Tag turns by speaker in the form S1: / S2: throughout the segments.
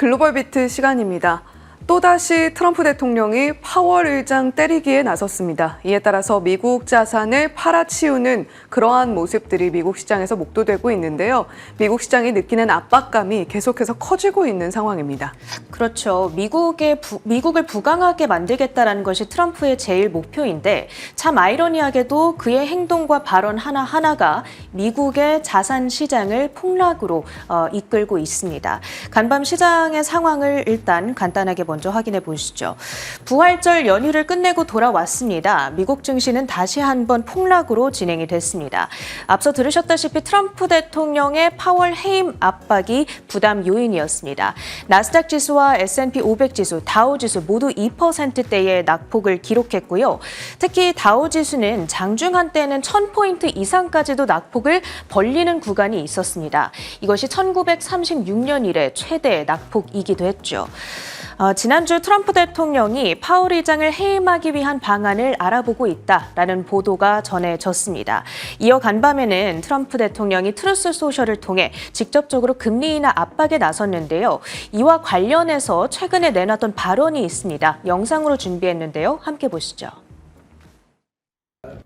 S1: 글로벌 비트 시간입니다. 또다시 트럼프 대통령이 파월 의장 때리기에 나섰습니다. 이에 따라서 미국 자산을 팔아치우는 그러한 모습들이 미국 시장에서 목도되고 있는데요. 미국 시장이 느끼는 압박감이 계속해서 커지고 있는 상황입니다.
S2: 그렇죠. 미국을 부강하게 만들겠다라는 것이 트럼프의 제일 목표인데 참 아이러니하게도 그의 행동과 발언 하나하나가 미국의 자산 시장을 폭락으로 이끌고 있습니다. 간밤 시장의 상황을 일단 간단하게 먼저 확인해 보시죠. 부활절 연휴를 끝내고 돌아왔습니다. 미국 증시는 다시 한번 폭락으로 진행이 됐습니다. 앞서 들으셨다시피 트럼프 대통령의 파월 해임 압박이 부담 요인이었습니다. 나스닥 지수와 S&P 500 지수, 다우 지수 모두 2%대의 낙폭을 기록했고요. 특히 다우 지수는 장중한 때는 1000포인트 이상까지도 낙폭을 벌리는 구간이 있었습니다. 이것이 1936년 이래 최대 낙폭이기도 했죠. 지난주 트럼프 대통령이 파월 의장을 해임하기 위한 방안을 알아보고 있다라는 보도가 전해졌습니다. 이어 간밤에는 트럼프 대통령이 트루스 소셜을 통해 직접적으로 금리 인하 압박에 나섰는데요. 이와 관련해서 최근에 내놨던 발언이 있습니다. 영상으로 준비했는데요. 함께 보시죠.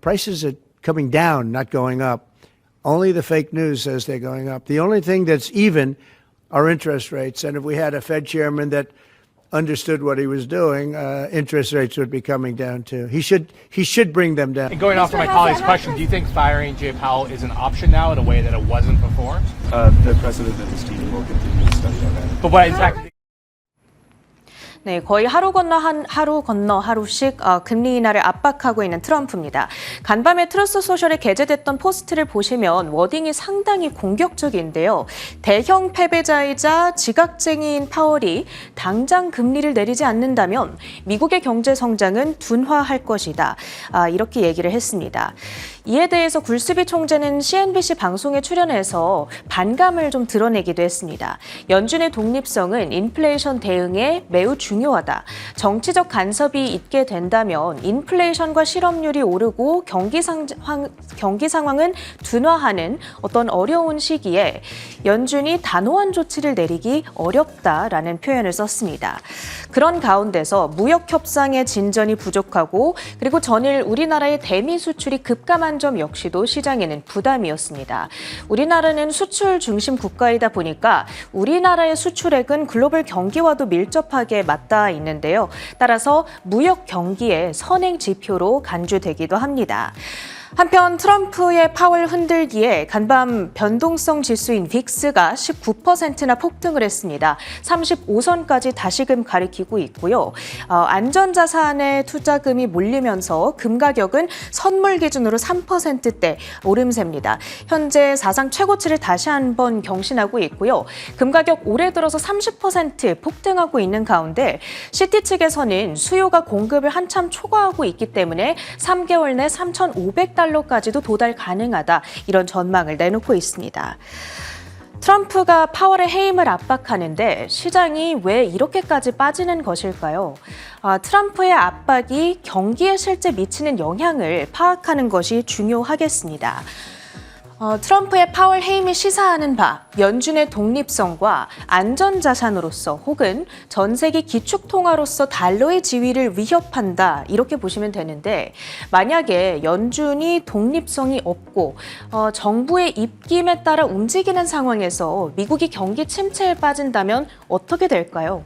S3: Prices are coming down, not going up. Only the fake news says they're going up. The only thing that's even are interest rates. And if we had a Fed chairman that understood what he was doing, interest rates would be coming down too. He should bring them down.
S4: And going off of my colleague's question, do you think firing Jay Powell is an option now in a way that it wasn't before?
S5: The president and his team will continue to study on that.
S4: But what in fact?
S2: 네, 거의 하루 건너 하루씩 금리 인하를 압박하고 있는 트럼프입니다. 간밤에 트루스 소셜에 게재됐던 포스트를 보시면 워딩이 상당히 공격적인데요. 대형 패배자이자 지각쟁이인 파월이 당장 금리를 내리지 않는다면 미국의 경제 성장은 둔화할 것이다. 이렇게 얘기를 했습니다. 이에 대해서 굴스비 총재는 CNBC 방송에 출연해서 반감을 좀 드러내기도 했습니다. 연준의 독립성은 인플레이션 대응에 매우 중요하다. 정치적 간섭이 있게 된다면 인플레이션과 실업률이 오르고 경기 상황은 둔화하는 어떤 어려운 시기에 연준이 단호한 조치를 내리기 어렵다라는 표현을 썼습니다. 그런 가운데서 무역 협상의 진전이 부족하고 그리고 전일 우리나라의 대미 수출이 급감한 점 역시도 시장에는 부담이었습니다. 우리나라는 수출 중심 국가이다 보니까 우리나라의 수출액은 글로벌 경기와도 밀접하게 맞닿아 있는데요. 따라서 무역 경기의 선행 지표로 간주되기도 합니다. 한편 트럼프의 파월 흔들기에 간밤 변동성 지수인 빅스가 19%나 폭등을 했습니다. 35선까지 다시금 가리키고 있고요. 안전자산에 투자금이 몰리면서 금 가격은 선물 기준으로 3%대 오름세입니다. 현재 사상 최고치를 다시 한번 경신하고 있고요. 금 가격 올해 들어서 30% 폭등하고 있는 가운데 시티 측에서는 수요가 공급을 한참 초과하고 있기 때문에 3개월 내 3,500달러까지도 도달 가능하다. 이런 전망을 내놓고 있습니다. 트럼프가 파월의 해임을 압박하는데 시장이 왜 이렇게까지 빠지는 것일까요? 트럼프의 압박이 경기에 실제 미치는 영향을 파악하는 것이 중요하겠습니다. 트럼프의 파월 해임이 시사하는 바 연준의 독립성과 안전자산으로서 혹은 전 세계 기축통화로서 달러의 지위를 위협한다 이렇게 보시면 되는데 만약에 연준이 독립성이 없고 정부의 입김에 따라 움직이는 상황에서 미국이 경기 침체에 빠진다면 어떻게 될까요?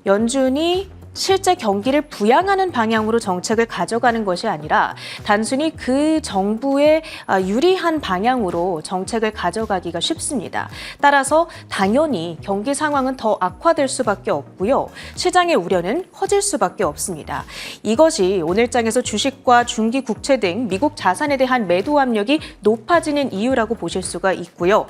S2: 연준이 실제 경기를 부양하는 방향으로 정책을 가져가는 것이 아니라 단순히 그 정부에 유리한 방향으로 정책을 가져가기가 쉽습니다. 따라서 당연히 경기 상황은 더 악화될 수밖에 없고요. 시장의 우려는 커질 수밖에 없습니다. 이것이 오늘장에서 주식과 중기 국채 등 미국 자산에 대한 매도 압력이 높아지는 이유라고 보실 수가 있고요.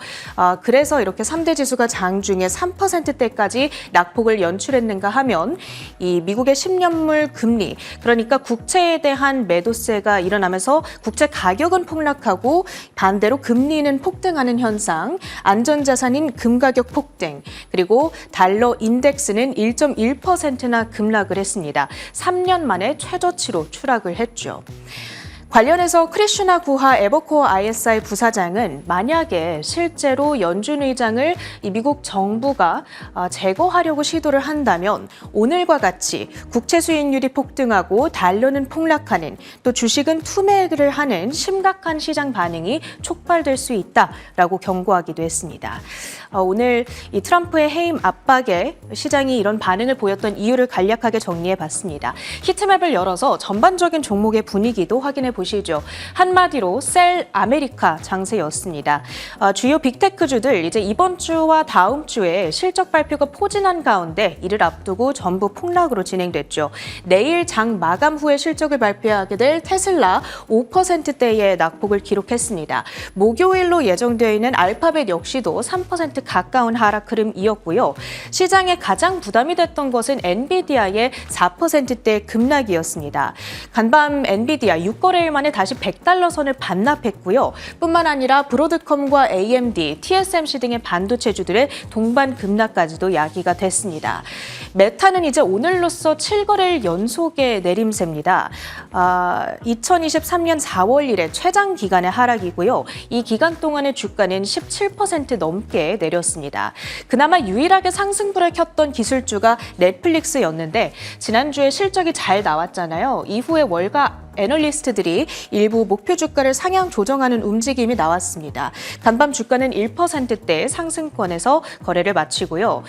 S2: 그래서 이렇게 3대 지수가 장중에 3%대까지 낙폭을 연출했는가 하면 이 미국의 10년물 금리, 그러니까 국채에 대한 매도세가 일어나면서 국채 가격은 폭락하고 반대로 금리는 폭등하는 현상, 안전자산인 금 가격 폭등, 그리고 달러 인덱스는 1.1%나 급락을 했습니다. 3년 만에 최저치로 추락을 했죠. 관련해서 크리슈나 구하 에버코어 ISI 부사장은 만약에 실제로 연준 의장을 이 미국 정부가 제거하려고 시도를 한다면 오늘과 같이 국채 수익률이 폭등하고 달러는 폭락하는 또 주식은 투매를 하는 심각한 시장 반응이 촉발될 수 있다라고 경고하기도 했습니다. 오늘 이 트럼프의 해임 압박에 시장이 이런 반응을 보였던 이유를 간략하게 정리해 봤습니다. 히트맵을 열어서 전반적인 종목의 분위기도 확인해 보시죠. 한마디로 셀 아메리카 장세였습니다. 주요 빅테크주들 이제 이번 주와 다음 주에 실적 발표가 포진한 가운데 이를 앞두고 전부 폭락으로 진행됐죠. 내일 장 마감 후에 실적을 발표하게 될 테슬라 5%대의 낙폭을 기록했습니다. 목요일로 예정되어 있는 알파벳 역시도 3% 가까운 하락 흐름 이었고요. 시장에 가장 부담이 됐던 것은 엔비디아의 4%대 급락이었습니다. 간밤 엔비디아 6거래일 만에 다시 $100 선을 반납했고요. 뿐만 아니라 브로드컴과 AMD, TSMC 등의 반도체주들의 동반 급락까지도 야기가 됐습니다. 메타는 이제 오늘로써 7거래일 연속의 내림세입니다. 2023년 4월 이래 최장 기간의 하락이고요. 이 기간 동안의 주가는 17% 넘게 내렸습니다. 그나마 유일하게 상승불을 켰던 기술주가 넷플릭스였는데 지난주에 실적이 잘 나왔잖아요. 이후에 월가 애널리스트들이 일부 목표 주가를 상향 조정하는 움직임이 나왔습니다. 간밤 주가는 1%대 상승권에서 거래를 마치고요.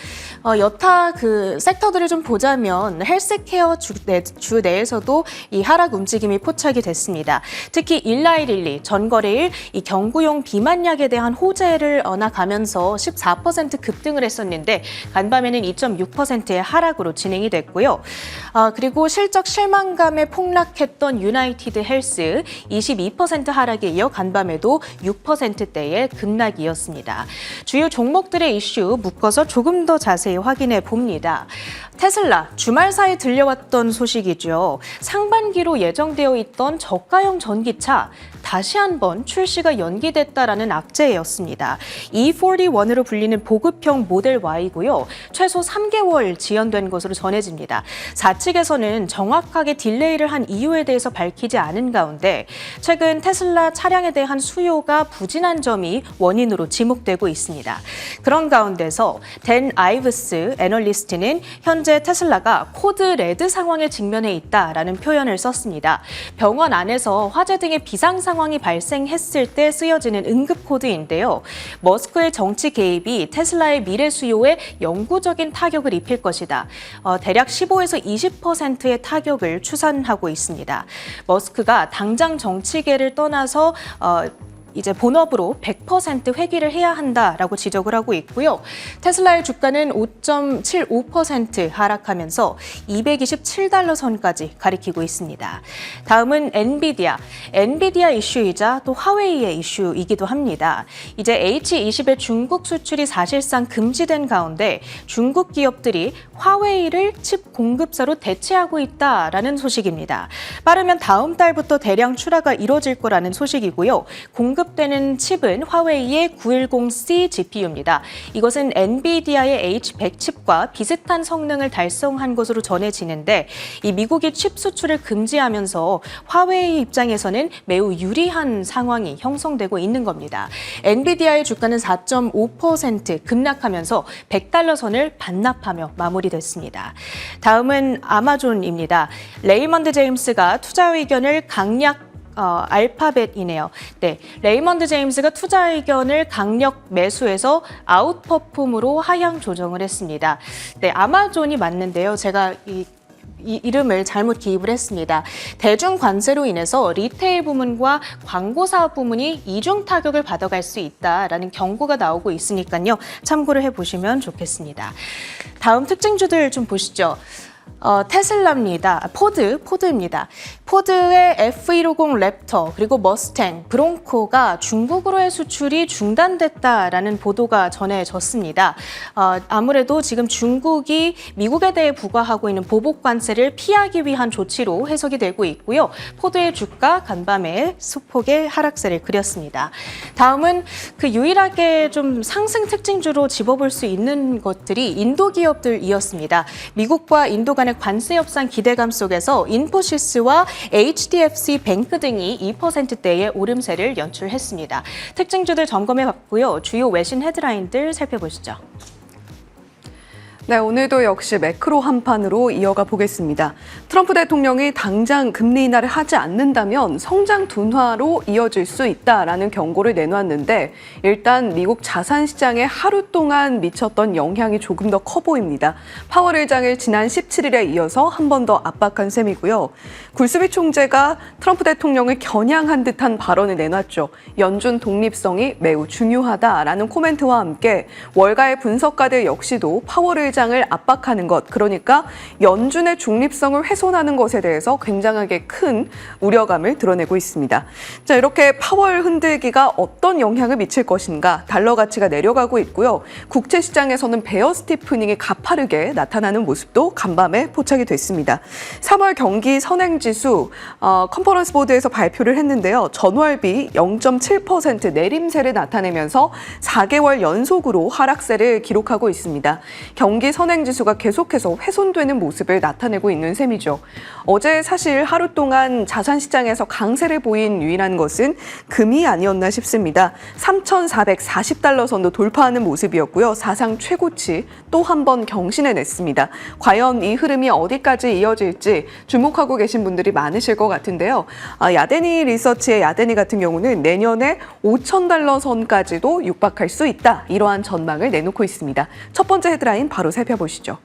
S2: 여타 그 섹터들을 좀 보자면 헬스케어 주 내에서도 이 하락 움직임이 포착이 됐습니다. 특히 일라이릴리 전거래일 이 경구용 비만약에 대한 호재를 언하가면서 14% 급등을 했었는데 간밤에는 2.6%의 하락으로 진행이 됐고요. 그리고 실적 실망감에 폭락했던 유나이티드 헬스 22% 하락에 이어 간밤에도 6%대의 급락이었습니다. 주요 종목들의 이슈 묶어서 조금 더 자세히 확인해 봅니다. 테슬라 주말 사이 들려왔던 소식이죠. 상반기로 예정되어 있던 저가형 전기차 다시 한번 출시가 연기됐다라는 악재였습니다. E41으로 불리는 보급형 모델 Y고요. 최소 3개월 지연된 것으로 전해집니다. 사측에서는 정확하게 딜레이를 한 이유에 대해서 밝히지 않은 가운데 최근 테슬라 차량에 대한 수요가 부진한 점이 원인으로 지목되고 있습니다. 그런 가운데서 댄 아이브스 애널리스트는 현재 테슬라가 코드 레드 상황에 직면해 있다라는 표현을 썼습니다. 병원 안에서 화재 등의 비상 상황이 발생했을 때 쓰여지는 응급 코드인데요. 머스크의 정치 개입이 테슬라의 미래 수요에 영구적인 타격을 입힐 것이다. 대략 15에서 20%의 타격을 추산하고 있습니다. 머스크가 당장 정치계를 떠나서 이제 본업으로 100% 회귀를 해야 한다라고 지적을 하고 있고요. 테슬라의 주가는 5.75% 하락하면서 $227 선까지 가리키고 있습니다. 다음은 엔비디아 이슈이자 또 화웨이의 이슈이기도 합니다. 이제 H20의 중국 수출이 사실상 금지된 가운데 중국 기업들이 화웨이를 칩 공급사로 대체하고 있다라는 소식입니다. 빠르면 다음 달부터 대량 출하가 이뤄질 거라는 소식이고요. 공급되는 칩은 화웨이의 910C GPU입니다. 이것은 엔비디아의 H100 칩과 비슷한 성능을 달성한 것으로 전해지는데 이 미국이 칩 수출을 금지하면서 화웨이 입장에서는 매우 유리한 상황이 형성되고 있는 겁니다. 엔비디아의 주가는 4.5% 급락하면서 $100 선을 반납하며 마무리됐습니다. 다음은 아마존입니다. 레이먼드 제임스가 투자 의견을 알파벳이네요. 네, 레이먼드 제임스가 투자 의견을 강력 매수해서 아웃퍼폼으로 하향 조정을 했습니다. 네, 아마존이 맞는데요. 제가 이 이름을 잘못 기입을 했습니다. 대중 관세로 인해서 리테일 부문과 광고사업 부문이 이중 타격을 받아갈 수 있다라는 경고가 나오고 있으니까요. 참고를 해보시면 좋겠습니다. 다음 특징주들 좀 보시죠. 테슬라입니다. 포드입니다. 포드의 F150 랩터 그리고 머스탱, 브롱코가 중국으로의 수출이 중단됐다라는 보도가 전해졌습니다. 아무래도 지금 중국이 미국에 대해 부과하고 있는 보복 관세를 피하기 위한 조치로 해석이 되고 있고요. 포드의 주가 간밤에 소폭의 하락세를 그렸습니다. 다음은 그 유일하게 좀 상승 특징주로 집어볼 수 있는 것들이 인도 기업들이었습니다. 미국과 인도 간의 관세 협상 기대감 속에서 인포시스와 HDFC 뱅크 등이 2%대의 오름세를 연출했습니다. 특징주들 점검해봤고요. 주요 외신 헤드라인들 살펴보시죠.
S1: 네, 오늘도 역시 매크로 한판으로 이어가 보겠습니다. 트럼프 대통령이 당장 금리 인하를 하지 않는다면 성장 둔화로 이어질 수 있다라는 경고를 내놓았는데 일단 미국 자산 시장에 하루 동안 미쳤던 영향이 조금 더 커 보입니다. 파월 의장을 지난 17일에 이어서 한 번 더 압박한 셈이고요. 굴스비 총재가 트럼프 대통령을 겨냥한 듯한 발언을 내놨죠. 연준 독립성이 매우 중요하다라는 코멘트와 함께 월가의 분석가들 역시도 파월 의장 을 압박하는 것, 그러니까 연준의 중립성을 훼손하는 것에 대해서 굉장하게 큰 우려감을 드러내고 있습니다. 자, 이렇게 파월 흔들기가 어떤 영향을 미칠 것인가, 달러 가치가 내려가고 있고요. 국채 시장에서는 베어 스티프닝이 가파르게 나타나는 모습도 간밤에 포착이 됐습니다. 3월 경기 선행지수 컨퍼런스 보드에서 발표를 했는데요. 전월비 0.7% 내림세를 나타내면서 4개월 연속으로 하락세를 기록하고 있습니다. 경기 선행지수가 계속해서 훼손되는 모습을 나타내고 있는 셈이죠. 어제 사실 하루 동안 자산시장에서 강세를 보인 유일한 것은 금이 아니었나 싶습니다. 3,440달러 선도 돌파하는 모습이었고요. 사상 최고치 또 한 번 경신해냈습니다. 과연 이 흐름이 어디까지 이어질지 주목하고 계신 분들이 많으실 것 같은데요. 야데니 리서치의 야데니 같은 경우는 내년에 5,000달러 선까지도 육박할 수 있다. 이러한 전망을 내놓고 있습니다. 첫 번째 헤드라인 바로 살펴보시죠.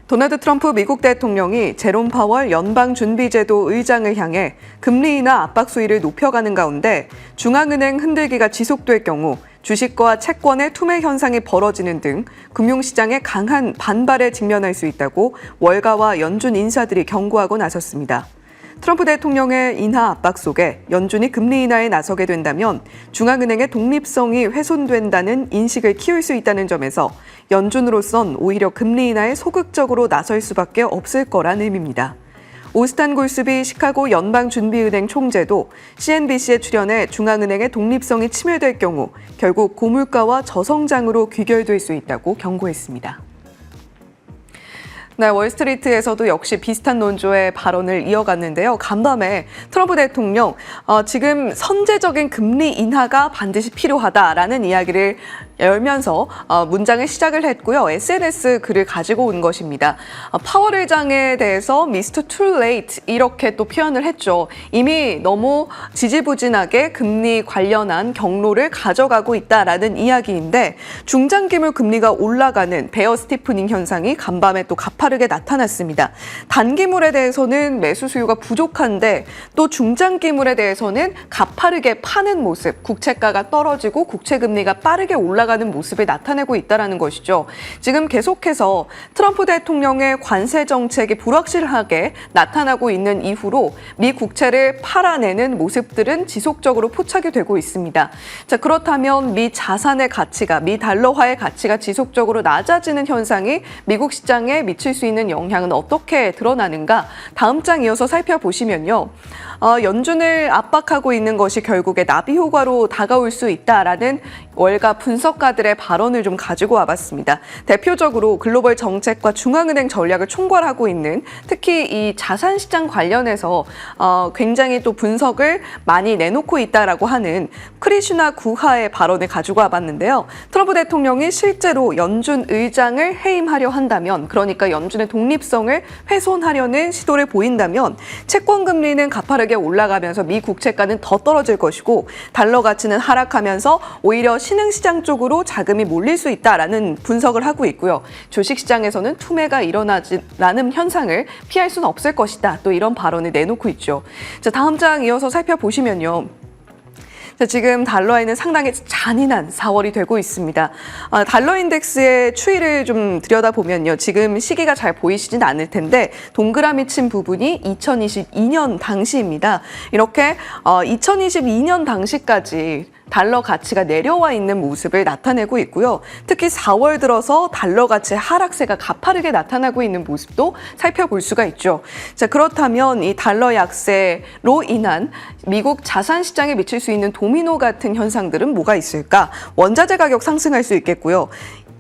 S1: 도널드 트럼프 미국 대통령이 제롬 파월 연방준비제도 의장을 향해 금리 인하 압박 수위를 높여가는 가운데 중앙은행 흔들기가 지속될 경우 주식과 채권의 투매 현상이 벌어지는 등 금융시장에 강한 반발에 직면할 수 있다고 월가와 연준 인사들이 경고하고 나섰습니다. 트럼프 대통령의 인하 압박 속에 연준이 금리 인하에 나서게 된다면 중앙은행의 독립성이 훼손된다는 인식을 키울 수 있다는 점에서 연준으로선 오히려 금리 인하에 소극적으로 나설 수밖에 없을 거란 의미입니다. 오스탄 골스비 시카고 연방준비은행 총재도 CNBC에 출연해 중앙은행의 독립성이 침해될 경우 결국 고물가와 저성장으로 귀결될 수 있다고 경고했습니다. 네, 월스트리트에서도 역시 비슷한 논조의 발언을 이어갔는데요. 간밤에 트럼프 대통령 지금 선제적인 금리 인하가 반드시 필요하다라는 이야기를 열면서 문장을 시작을 했고요. SNS 글을 가지고 온 것입니다. 파월 의장에 대해서 Mr. Too Late 이렇게 또 표현을 했죠. 이미 너무 지지부진하게 금리 관련한 경로를 가져가고 있다라는 이야기인데 중장기물 금리가 올라가는 베어 스티프닝 현상이 간밤에 또 가파르게 나타났습니다. 단기물에 대해서는 매수 수요가 부족한데 또 중장기물에 대해서는 가파르게 파는 모습, 국채가가 떨어지고 국채금리가 빠르게 올라가는 모습을 나타내고 있다는 것이죠. 지금 계속해서 트럼프 대통령의 관세 정책이 불확실하게 나타나고 있는 이후로 미 국채를 팔아내는 모습들은 지속적으로 포착이 되고 있습니다. 자, 그렇다면 미 자산의 가치가, 미 달러화의 가치가 지속적으로 낮아지는 현상이 미국 시장에 미칠 수 있는 영향은 어떻게 드러나는가? 다음 장 이어서 살펴보시면요. 연준을 압박하고 있는 것이 결국에 나비 효과로 다가올 수 있다라는 월가 분석가들의 발언을 좀 가지고 와봤습니다. 대표적으로 글로벌 정책과 중앙은행 전략을 총괄하고 있는 특히 이 자산시장 관련해서 굉장히 또 분석을 많이 내놓고 있다라고 하는 크리슈나 구하의 발언을 가지고 와봤는데요. 트럼프 대통령이 실제로 연준 의장을 해임하려 한다면, 그러니까 연준의 독립성을 훼손하려는 시도를 보인다면 채권 금리는 가파르게 올라가면서 미 국채가는 더 떨어질 것이고 달러 가치는 하락하면서 오히려 신흥시장 쪽으로 자금이 몰릴 수 있다라는 분석을 하고 있고요. 주식시장에서는 투매가 일어나는 현상을 피할 수는 없을 것이다. 또 이런 발언을 내놓고 있죠. 자, 다음 장 이어서 살펴보시면요. 자, 지금 달러에는 상당히 잔인한 4월이 되고 있습니다. 달러 인덱스의 추이를 좀 들여다보면요. 지금 시기가 잘 보이시진 않을 텐데 동그라미 친 부분이 2022년 당시입니다. 이렇게 2022년 당시까지 달러 가치가 내려와 있는 모습을 나타내고 있고요. 특히 4월 들어서 달러 가치의 하락세가 가파르게 나타나고 있는 모습도 살펴볼 수가 있죠. 자, 그렇다면 이 달러 약세로 인한 미국 자산 시장에 미칠 수 있는 도미노 같은 현상들은 뭐가 있을까? 원자재 가격 상승할 수 있겠고요.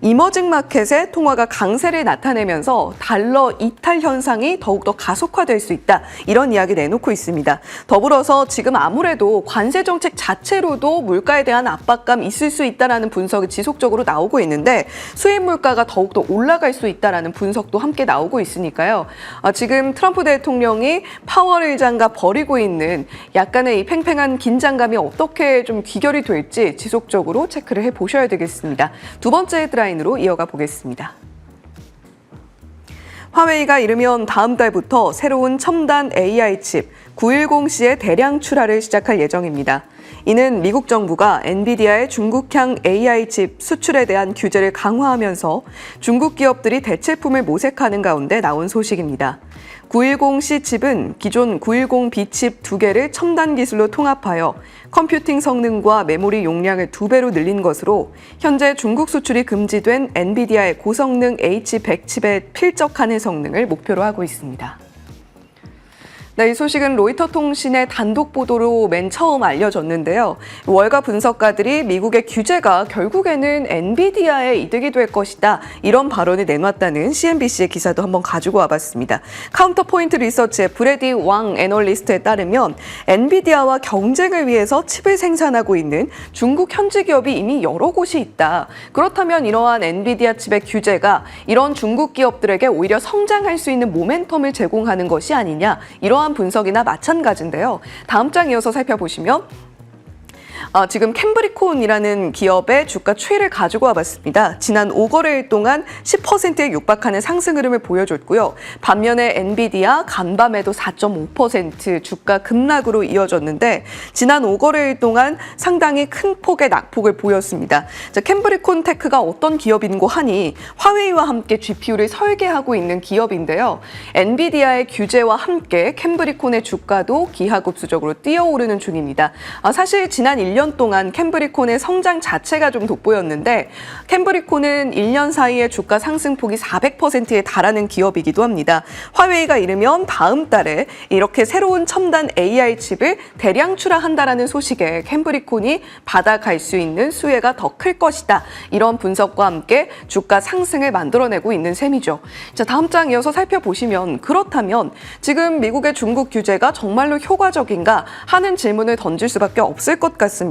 S1: 이머징 마켓의 통화가 강세를 나타내면서 달러 이탈 현상이 더욱더 가속화될 수 있다. 이런 이야기 내놓고 있습니다. 더불어서 지금 아무래도 관세 정책 자체로도 물가에 대한 압박감 있을 수 있다라는 분석이 지속적으로 나오고 있는데 수입 물가가 더욱더 올라갈 수 있다라는 분석도 함께 나오고 있으니까요. 지금 트럼프 대통령이 파월 의장과 벌이고 있는 약간의 이 팽팽한 긴장감이 어떻게 좀 귀결이 될지 지속적으로 체크를 해보셔야 되겠습니다. 두 번째 헤드라인으로 이어가 보겠습니다. 화웨이가 이르면 다음 달부터 새로운 첨단 AI 칩 910C의 대량 출하를 시작할 예정입니다. 이는 미국 정부가 엔비디아의 중국향 AI 칩 수출에 대한 규제를 강화하면서 중국 기업들이 대체품을 모색하는 가운데 나온 소식입니다. 910C 칩은 기존 910B 칩 2개를 첨단 기술로 통합하여 컴퓨팅 성능과 메모리 용량을 2배로 늘린 것으로 현재 중국 수출이 금지된 엔비디아의 고성능 H100 칩에 필적하는 성능을 목표로 하고 있습니다. 네, 이 소식은 로이터 통신의 단독 보도로 맨 처음 알려졌는데요. 월가 분석가들이 미국의 규제가 결국에는 엔비디아의 이득이 될 것이다. 이런 발언을 내놨다는 CNBC의 기사도 한번 가지고 와봤습니다. 카운터포인트 리서치의 브래디 왕 애널리스트에 따르면 엔비디아와 경쟁을 위해서 칩을 생산하고 있는 중국 현지 기업이 이미 여러 곳이 있다. 그렇다면 이러한 엔비디아 칩의 규제가 이런 중국 기업들에게 오히려 성장할 수 있는 모멘텀을 제공하는 것이 아니냐. 이러한 분석이나 마찬가지인데요. 다음 장 이어서 살펴보시면 지금 캠브리콘이라는 기업의 주가 추이를 가지고 와봤습니다. 지난 5거래일 동안 10%에 육박하는 상승 흐름을 보여줬고요. 반면에 엔비디아 간밤에도 4.5% 주가 급락으로 이어졌는데 지난 5거래일 동안 상당히 큰 폭의 낙폭을 보였습니다. 자, 캠브리콘 테크가 어떤 기업인고 하니 화웨이와 함께 GPU를 설계하고 있는 기업인데요. 엔비디아의 규제와 함께 캠브리콘의 주가도 기하급수적으로 뛰어오르는 중입니다. 사실 지난 1년 동안 캠브리콘의 성장 자체가 좀 돋보였는데 캠브리콘은 1년 사이에 주가 상승폭이 400%에 달하는 기업이기도 합니다. 화웨이가 이르면 다음 달에 이렇게 새로운 첨단 AI 칩을 대량 출하한다라는 소식에 캠브리콘이 받아갈 수 있는 수혜가 더 클 것이다. 이런 분석과 함께 주가 상승을 만들어내고 있는 셈이죠. 자, 다음 장 이어서 살펴보시면 그렇다면 지금 미국의 중국 규제가 정말로 효과적인가 하는 질문을 던질 수밖에 없을 것 같습니다.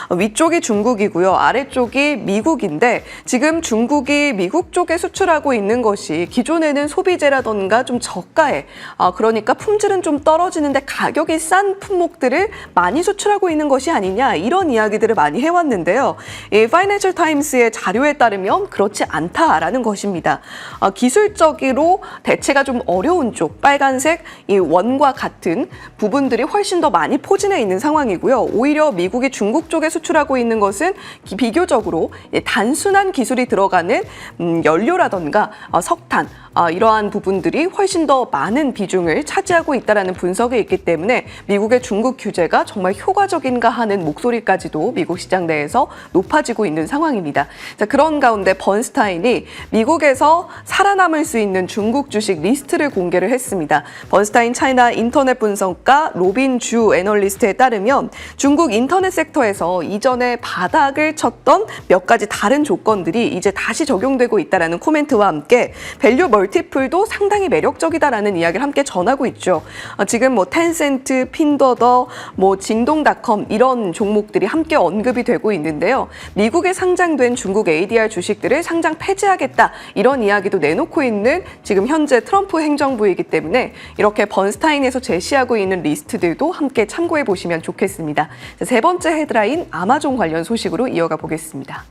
S1: 위쪽이 중국이고요. 아래쪽이 미국인데 지금 중국이 미국 쪽에 수출하고 있는 것이 기존에는 소비재라던가 좀 저가에 그러니까 품질은 좀 떨어지는데 가격이 싼 품목들을 많이 수출하고 있는 것이 아니냐 이런 이야기들을 많이 해왔는데요. 이 파이낸셜 타임스의 자료에 따르면 그렇지 않다라는 것입니다. 기술적으로 대체가 좀 어려운 쪽 빨간색 이 원과 같은 부분들이 훨씬 더 많이 포진해 있는 상황이고요. 오히려 미국이 중국 쪽에 수출하고 있는 것은 비교적으로 단순한 기술이 들어가는 연료라던가 석탄 이러한 부분들이 훨씬 더 많은 비중을 차지하고 있다는 분석이 있기 때문에 미국의 중국 규제가 정말 효과적인가 하는 목소리까지도 미국 시장 내에서 높아지고 있는 상황입니다. 자, 그런 가운데 번스타인이 미국에서 살아남을 수 있는 중국 주식 리스트를 공개를 했습니다. 번스타인 차이나 인터넷 분석가 로빈 주 애널리스트에 따르면 중국 인터넷 섹터에서 이전에 바닥을 쳤던 몇 가지 다른 조건들이 이제 다시 적용되고 있다는 코멘트와 함께 밸류 멀티플도 상당히 매력적이다라는 이야기를 함께 전하고 있죠. 지금 텐센트, 핀더더, 징동닷컴 이런 종목들이 함께 언급이 되고 있는데요. 미국에 상장된 중국 ADR 주식들을 상장 폐지하겠다 이런 이야기도 내놓고 있는 지금 현재 트럼프 행정부이기 때문에 이렇게 번스타인에서 제시하고 있는 리스트들도 함께 참고해 보시면 좋겠습니다. 자, 세 번째 헤드라인 아마존 관련 소식으로 이어가 보겠습니다.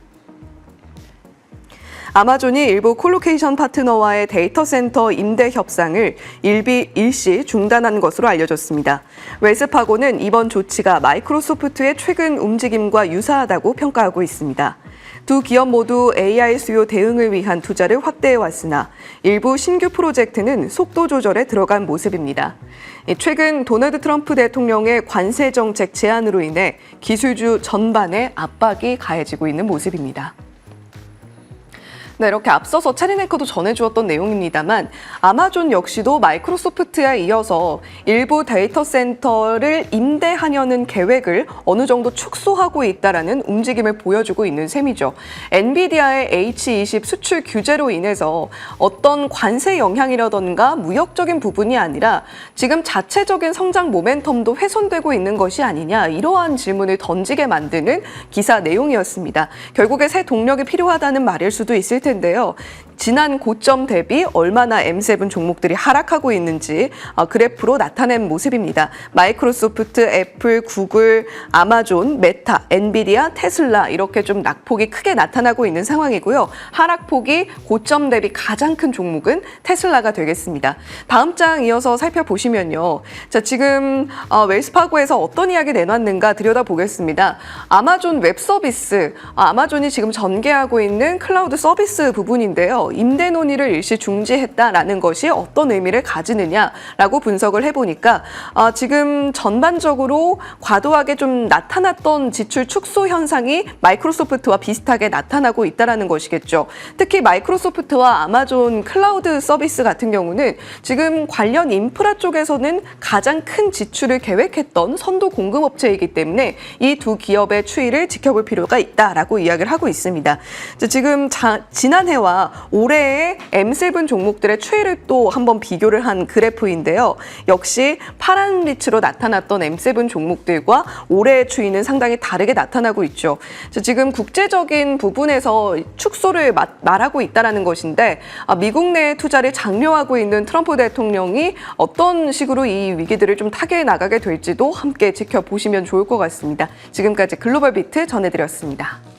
S1: 아마존이 일부 콜로케이션 파트너와의 데이터 센터 임대 협상을 일시 중단한 것으로 알려졌습니다. 웰스파고는 이번 조치가 마이크로소프트의 최근 움직임과 유사하다고 평가하고 있습니다. 두 기업 모두 AI 수요 대응을 위한 투자를 확대해 왔으나 일부 신규 프로젝트는 속도 조절에 들어간 모습입니다. 최근 도널드 트럼프 대통령의 관세 정책 제안으로 인해 기술주 전반에 압박이 가해지고 있는 모습입니다. 네, 이렇게 앞서서 체리네커도 전해주었던 내용입니다만 아마존 역시도 마이크로소프트에 이어서 일부 데이터 센터를 임대하려는 계획을 어느 정도 축소하고 있다라는 움직임을 보여주고 있는 셈이죠. 엔비디아의 H20 수출 규제로 인해서 어떤 관세 영향이라던가 무역적인 부분이 아니라 지금 자체적인 성장 모멘텀도 훼손되고 있는 것이 아니냐, 이러한 질문을 던지게 만드는 기사 내용이었습니다. 결국에 새 동력이 필요하다는 말일 수도 있을 텐데요. 지난 고점 대비 얼마나 M7 종목들이 하락하고 있는지 그래프로 나타낸 모습입니다. 마이크로소프트, 애플, 구글, 아마존, 메타, 엔비디아, 테슬라 이렇게 좀 낙폭이 크게 나타나고 있는 상황이고요. 하락폭이 고점 대비 가장 큰 종목은 테슬라가 되겠습니다. 다음 장 이어서 살펴보시면요. 자, 지금 웰스파고에서 어떤 이야기 내놨는가 들여다보겠습니다. 아마존 웹 서비스, 아마존이 지금 전개하고 있는 클라우드 서비스 부분인데요. 임대 논의를 일시 중지했다라는 것이 어떤 의미를 가지느냐라고 분석을 해보니까 지금 전반적으로 과도하게 좀 나타났던 지출 축소 현상이 마이크로소프트와 비슷하게 나타나고 있다는 것이겠죠. 특히 마이크로소프트와 아마존 클라우드 서비스 같은 경우는 지금 관련 인프라 쪽에서는 가장 큰 지출을 계획했던 선도 공급업체이기 때문에 이 두 기업의 추이를 지켜볼 필요가 있다라고 이야기를 하고 있습니다. 지금 지난해와 올해의 M7 종목들의 추이를 또 한번 비교를 한 그래프인데요. 역시 파란 빛으로 나타났던 M7 종목들과 올해의 추이는 상당히 다르게 나타나고 있죠. 지금 국제적인 부분에서 축소를 말하고 있다는 것인데 미국 내 투자를 장려하고 있는 트럼프 대통령이 어떤 식으로 이 위기들을 좀 타개해 나가게 될지도 함께 지켜보시면 좋을 것 같습니다. 지금까지 글로벌 비트 전해드렸습니다.